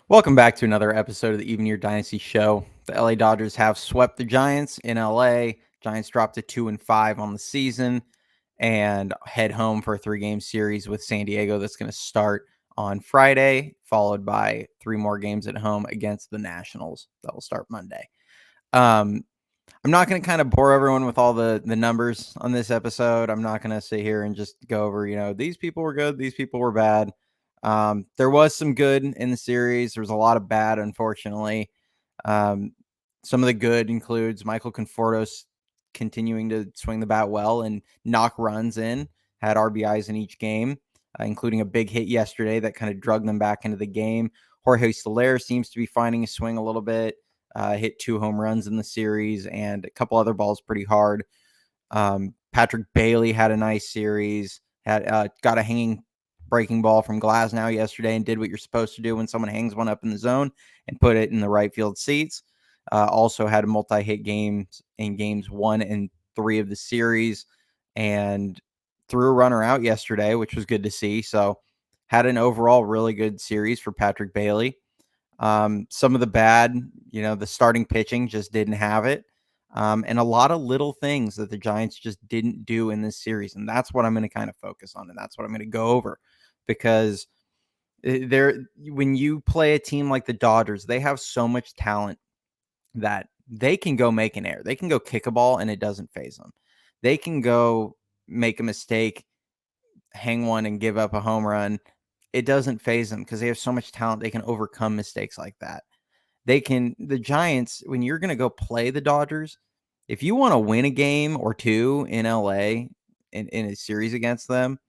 Welcome back to another episode of the Even Your Dynasty Show. The LA Dodgers have swept the Giants in LA. Giants dropped to 2-5 on the season and head home for a 3-game series with San Diego that's going to start on Friday, followed by 3 more games at home against the Nationals that will start Monday. I'm not going to kind of bore everyone with all the numbers on this episode. I'm not going to sit here and just go over, these people were good, these people were bad. There was some good in the series. There was a lot of bad, unfortunately. Um, some of the good includes Michael Confortos continuing to swing the bat well and knock runs in, had RBIs in each game, including a big hit yesterday that kind of drug them back into the game. Jorge Soler seems to be finding his swing a little bit, hit 2 home runs in the series and a couple other balls pretty hard. Patrick Bailey had a nice series, had got a hanging breaking ball from Glasnow yesterday and did what you're supposed to do when someone hangs one up in the zone and put it in the right field seats. Also had a multi-hit games in games 1 and 3 of the series and threw a runner out yesterday, which was good to see. So had an overall really good series for Patrick Bailey. Some of the bad, the starting pitching just didn't have it. And a lot of little things that the Giants just didn't do in this series. And that's what I'm going to kind of focus on. And that's what I'm going to go over because when you play a team like the Dodgers, they have so much talent that they can go make an error. They can go kick a ball and it doesn't phase them. They can go make a mistake, hang one and give up a home run. It doesn't phase them because they have so much talent. They can overcome mistakes like that. The Giants, when you're going to go play the Dodgers, if you want to win a game or two in LA in a series against them,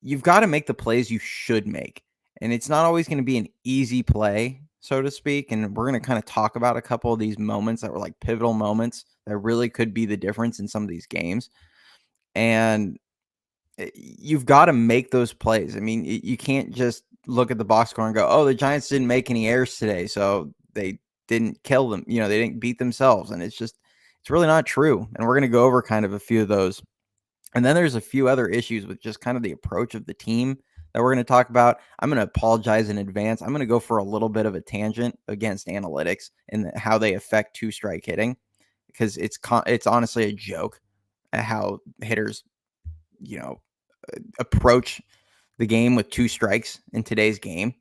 you've got to make the plays you should make. And it's not always going to be an easy play, so to speak. And we're going to kind of talk about a couple of these moments that were like pivotal moments that really could be the difference in some of these games. And you've got to make those plays. I mean, you can't just look at the box score and go, "Oh, the Giants didn't make any errors today, so they didn't kill them. They didn't beat themselves." And it's really not true. And we're going to go over kind of a few of those. And then there's a few other issues with just kind of the approach of the team that we're going to talk about. I'm going to apologize in advance. I'm going to go for a little bit of a tangent against analytics and how they affect two-strike hitting because it's honestly a joke at how hitters, you know, approach the game with 2 strikes in today's game.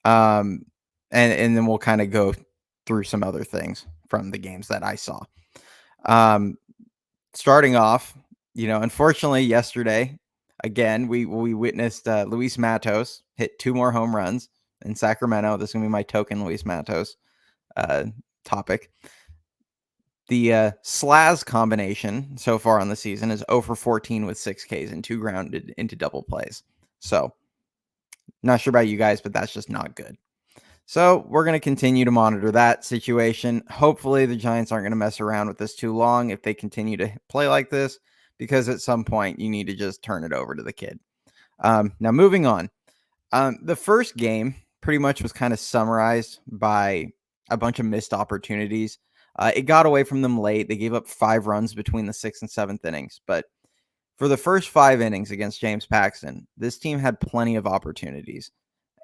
And then we'll kind of go through some other things from the games that I saw. Starting off, unfortunately yesterday, again, we witnessed Luis Matos hit 2 more home runs in Sacramento. This is going to be my token Luis Matos topic. The Slaz combination so far on the season is 0 for 14 with 6 Ks and 2 grounded into double plays. So, not sure about you guys, but that's just not good. So, we're going to continue to monitor that situation. Hopefully, the Giants aren't going to mess around with this too long if they continue to play like this, because at some point, you need to just turn it over to the kid. Now, moving on. The first game pretty much was kind of summarized by a bunch of missed opportunities. It got away from them late. They gave up 5 runs between the 6th and 7th innings. But for the first 5 innings against James Paxton, this team had plenty of opportunities.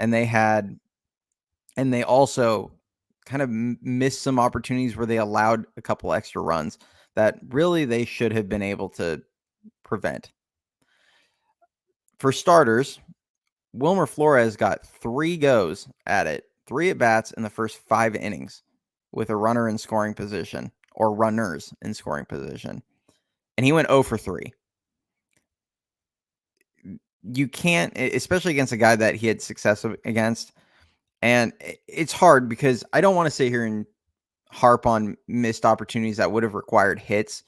And they also kind of missed some opportunities where they allowed a couple extra runs that really they should have been able to prevent. For starters, Wilmer Flores got 3 goes at it, 3 at-bats in the first 5 innings with a runner in scoring position or runners in scoring position. And he went 0 for 3. You can't, especially against a guy that he had success against. And it's hard because I don't want to sit here and harp on missed opportunities that would have required hits.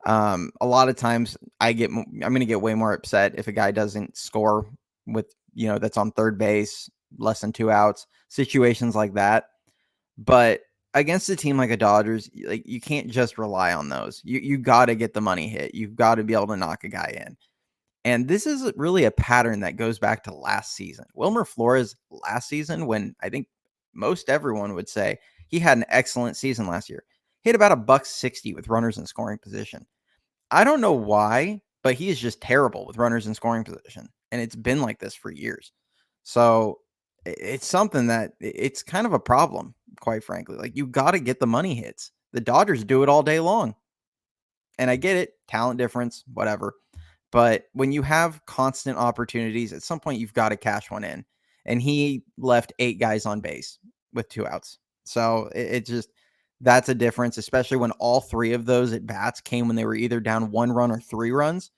A lot of times I'm going to get way more upset if a guy doesn't score with, that's on third base, less than 2 outs, situations like that. But against a team like a Dodgers, like you can't just rely on those. You got to get the money hit. You've got to be able to knock a guy in. And this is really a pattern that goes back to last season. Wilmer Flores last season, when I think most everyone would say he had an excellent season last year, hit about $160 with runners in scoring position. I don't know why, but he is just terrible with runners in scoring position. And it's been like this for years. So it's something that it's kind of a problem, quite frankly. Like, you got to get the money hits. The Dodgers do it all day long. And I get it, talent difference, whatever. But when you have constant opportunities, at some point you've got to cash one in. And he left 8 guys on base with 2 outs. So it just, that's a difference, especially when all 3 of those at bats came when they were either down 1 run or 3 runs.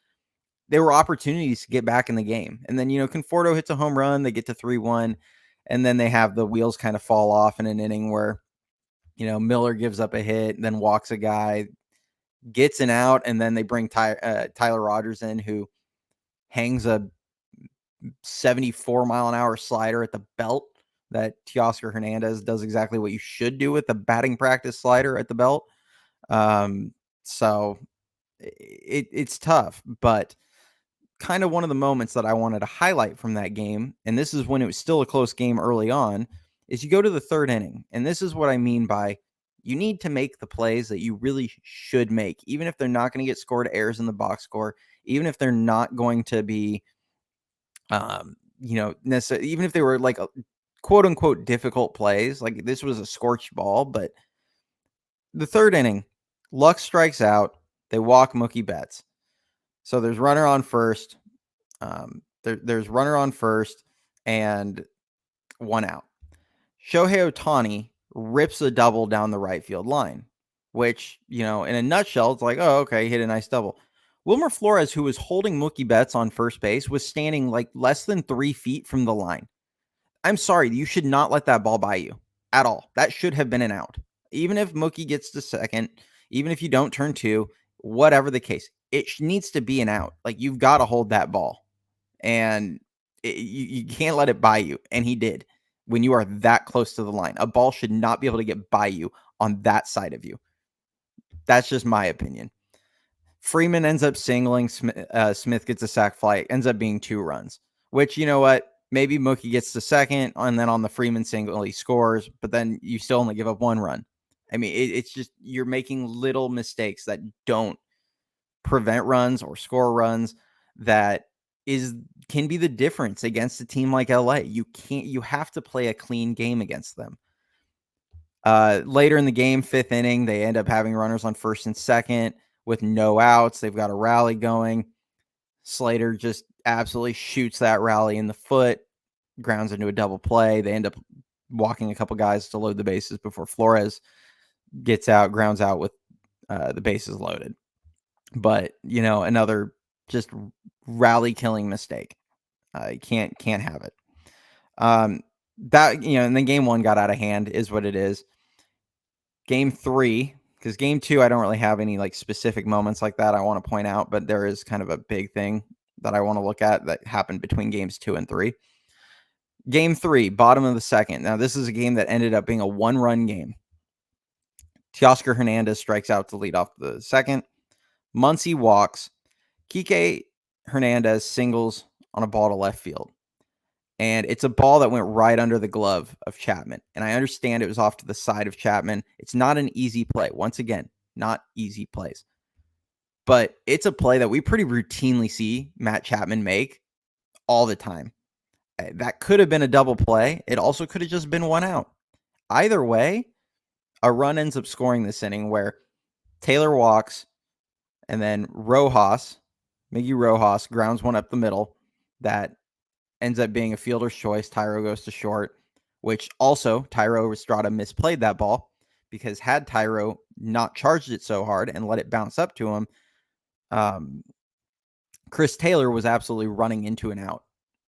There were opportunities to get back in the game. And then, Conforto hits a home run, they get to 3-1, and then they have the wheels kind of fall off in an inning where, Miller gives up a hit, then walks a guy, gets an out, and then they bring Tyler Rogers in, who hangs a 74-mile-an-hour slider at the belt that Teoscar Hernandez does exactly what you should do with the batting practice slider at the belt. So it's tough, but kind of one of the moments that I wanted to highlight from that game, and this is when it was still a close game early on, is you go to the 3rd inning, and this is what I mean by you need to make the plays that you really should make, even if they're not going to get scored errors in the box score, even if they're not going to be, necessarily, even if they were like a quote unquote difficult plays, like this was a scorched ball, but the 3rd inning, Luck strikes out, they walk Mookie Betts. So there's runner on first. There's runner on first and 1 out. Shohei Ohtani rips a double down the right field line, which, in a nutshell, it's like, oh, okay, hit a nice double. Wilmer Flores, who was holding Mookie Betts on first base, was standing like less than 3 feet from the line. I'm sorry, you should not let that ball by you at all. That should have been an out. Even if Mookie gets to second, even if you don't turn 2, whatever the case, it needs to be an out. Like, you've got to hold that ball. And you can't let it by you. And he did. When you are that close to the line, a ball should not be able to get by you on that side of you. That's just my opinion. Freeman ends up singling. Smith gets a sac fly. Ends up being 2 runs, which, you know what? Maybe Mookie gets to second, and then on the Freeman single, he scores, but then you still only give up 1 run. I mean, it's just, you're making little mistakes that don't prevent runs or score runs that can be the difference against a team like LA. You have to play a clean game against them. Later in the game, 5th inning, they end up having runners on first and second with no outs. They've got a rally going. Slater just absolutely shoots that rally in the foot, grounds into a double play. They end up walking a couple guys to load the bases before Flores gets out, grounds out with the bases loaded. But, another just rally killing mistake. You can't have it. And then game 1 got out of hand, is what it is. Game 3, because game 2, I don't really have any like specific moments like that I want to point out, but there is kind of a big thing that I want to look at that happened between games 2 and 3. Game 3, bottom of the 2nd. Now, this is a game that ended up being a 1-run game. Teoscar Hernandez strikes out to lead off the 2nd. Muncy walks. Kike Hernandez singles on a ball to left field. And it's a ball that went right under the glove of Chapman. And I understand it was off to the side of Chapman. It's not an easy play. Once again, not easy plays. But it's a play that we pretty routinely see Matt Chapman make all the time. That could have been a double play. It also could have just been 1 out. Either way, a run ends up scoring this inning where Taylor walks, and then Miggy Rojas grounds one up the middle that ends up being a fielder's choice. Tyro goes to short, which also Tyro Estrada misplayed that ball, because had Tyro not charged it so hard and let it bounce up to him, Chris Taylor was absolutely running into an out.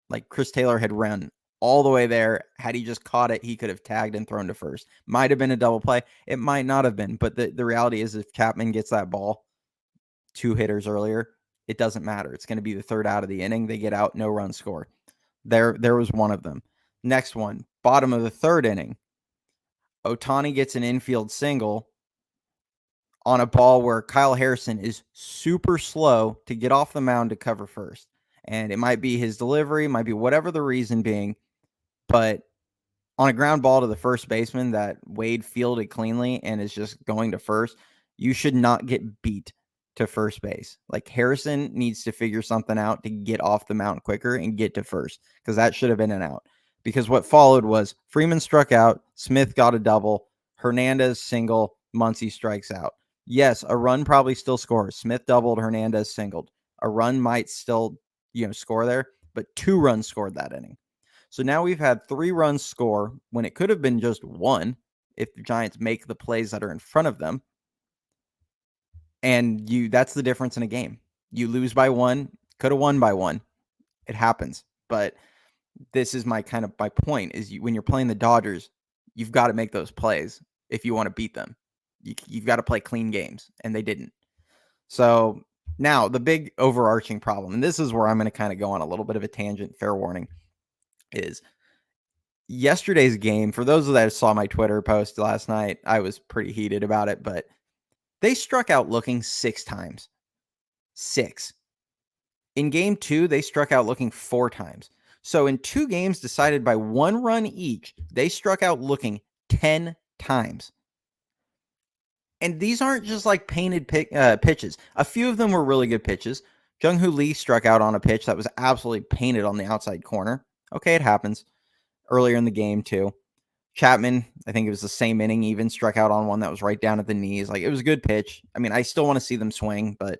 Like, Chris Taylor had run all the way there. Had he just caught it, he could have tagged and thrown to first. Might have been a double play. It might not have been. But the reality is, if Chapman gets that ball 2 hitters earlier, it doesn't matter. It's going to be the 3rd out of the inning. They get out, no run score. There was one of them. Next one, bottom of the 3rd inning. Ohtani gets an infield single on a ball where Kyle Harrison is super slow to get off the mound to cover first. And it might be his delivery, might be whatever the reason being, but on a ground ball to the first baseman that Wade fielded cleanly and is just going to first, you should not get beat to first base. Like, Harrison needs to figure something out to get off the mound quicker and get to first, because that should have been an out. because what followed was Freeman struck out, Smith got a double, Hernandez single, Muncy strikes out. Yes, a run probably still scores. Smith doubled, Hernandez singled. A run might still, score there, but 2 runs scored that inning. So now we've had 3 runs score when it could have been just 1 if the Giants make the plays that are in front of them. And that's the difference in a game. You lose by 1, could have won by 1. It happens. But this is my point is when you're playing the Dodgers, you've got to make those plays if you want to beat them. You've got to play clean games, and they didn't. So now the big overarching problem, and this is where I'm going to kind of go on a little bit of a tangent, fair warning, is yesterday's game. For those that saw my Twitter post last night, I was pretty heated about it, but they struck out looking 6 times. 6. In game 2, they struck out looking 4 times. So in 2 games decided by 1 run each, they struck out looking 10 times. And these aren't just like painted pitches. A few of them were really good pitches. Jung-Hoo Lee struck out on a pitch that was absolutely painted on the outside corner. Okay, it happens. Earlier in the game, too. Chapman, I think it was the same inning, even struck out on one that was right down at the knees. Like, it was a good pitch. I mean, I still want to see them swing, but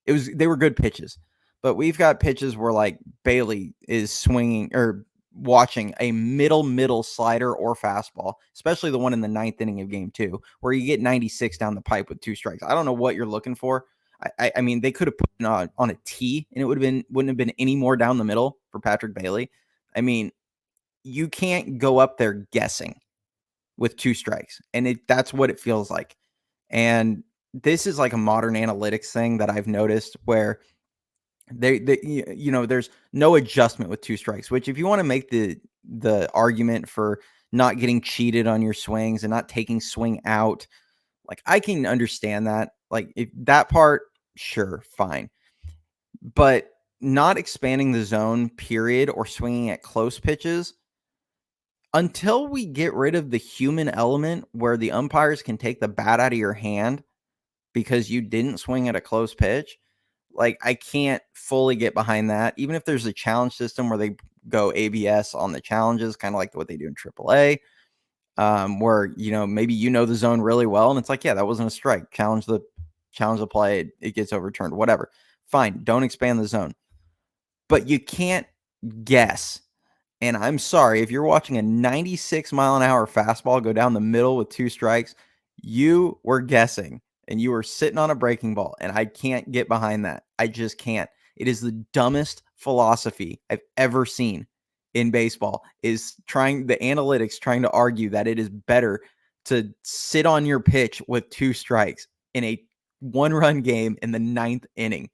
they were good pitches. But we've got pitches where like Bailey is swinging or watching a middle slider or fastball, especially the one in the 9th inning of game 2, where you get 96 down the pipe with 2 strikes. I don't know what you're looking for. I mean, they could have put on a tee and it wouldn't have been any more down the middle for Patrick Bailey. I mean, you can't go up there guessing with 2 strikes, and that's what it feels like. And this is like a modern analytics thing that I've noticed where there's no adjustment with 2 strikes, which if you want to make the argument for not getting cheated on your swings and not taking swing out, like I can understand that. Like if that part, sure, fine. But not expanding the zone period or swinging at close pitches until we get rid of the human element where the umpires can take the bat out of your hand because you didn't swing at a close pitch. Like, I can't fully get behind that. Even if there's a challenge system where they go ABS on the challenges, kind of like what they do in AAA, where, maybe the zone really well. And it's like, yeah, that wasn't a strike. Challenge the play. It gets overturned, whatever. Fine. Don't expand the zone. But you can't guess. And I'm sorry, if you're watching a 96-mile-an-hour fastball go down the middle with 2 strikes, you were guessing. And you were sitting on a breaking ball, and I can't get behind that. I just can't. It is the dumbest philosophy I've ever seen in baseball, is the analytics trying to argue that it is better to sit on your pitch with 2 strikes in a 1-run game in the 9th inning.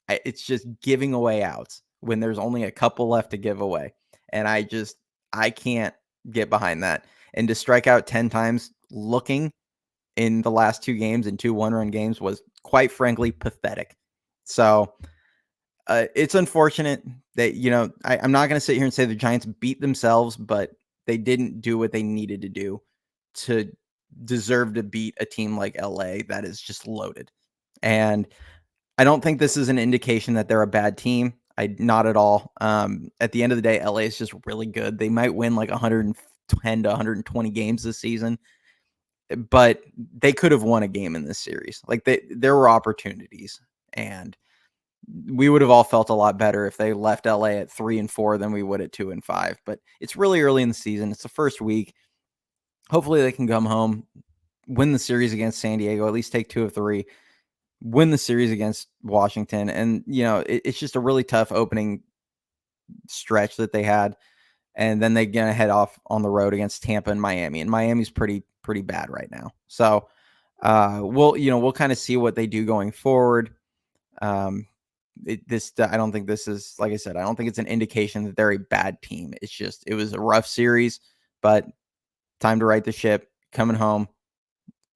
It's just giving away outs when there's only a couple left to give away. And I can't get behind that. And to strike out 10 times looking in the last 2 games in 2 1-run games was quite frankly pathetic. So it's unfortunate that, I'm not going to sit here and say the Giants beat themselves, but they didn't do what they needed to do to deserve to beat a team like LA that is just loaded. And I don't think this is an indication that they're a bad team. Not at all. At the end of the day, LA is just really good. They might win like 110 to 120 games this season, but they could have won a game in this series. Like there were opportunities, and we would have all felt a lot better if they left LA at 3-4 than we would at 2-5. But it's really early in the season. It's the first week. Hopefully they can come home, win the series against San Diego, at least take 2 of 3, win the series against Washington. And, it's just a really tough opening stretch that they had. And then they're going to head off on the road against Tampa and Miami. And Miami's pretty bad right now. So we'll kind of see what they do going forward. I don't think this is, like I said, I don't think it's an indication that they're a bad team. It's just, it was a rough series, but time to right the ship, coming home,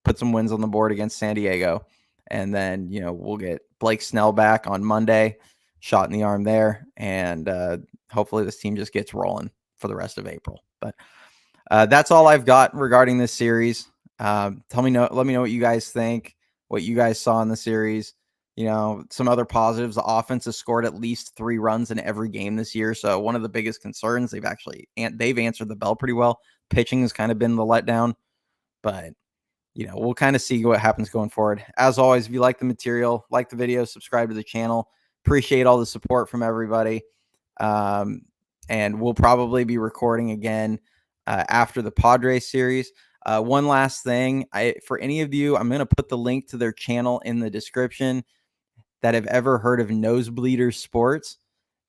put some wins on the board against San Diego. And then, we'll get Blake Snell back on Monday, shot in the arm there. And hopefully this team just gets rolling for the rest of April. But that's all I've got regarding this series. Let me know what you guys think, what you guys saw in the series. some other positives. The offense has scored at least 3 runs in every game this year. So one of the biggest concerns, they've answered the bell pretty well. Pitching has kind of been the letdown, but we'll kind of see what happens going forward. As always, if you like the material, like the video, subscribe to the channel. Appreciate all the support from everybody. And we'll probably be recording again after the Padres series. One last thing, for any of you, I'm going to put the link to their channel in the description that have ever heard of Nosebleeders Sports.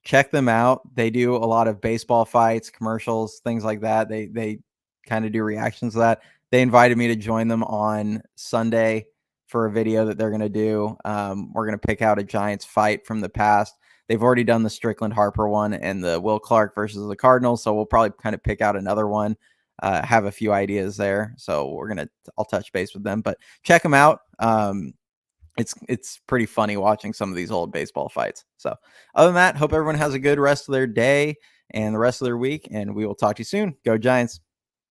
Check them out. They do a lot of baseball fights, commercials, things like that. They kind of do reactions to that. They invited me to join them on Sunday for a video that they're going to do. We're going to pick out a Giants fight from the past. They've already done the Strickland Harper one and the Will Clark versus the Cardinals. So we'll probably kind of pick out another one, have a few ideas there. So I'll touch base with them, but check them out. It's pretty funny watching some of these old baseball fights. So other than that, hope everyone has a good rest of their day and the rest of their week, and we will talk to you soon. Go Giants.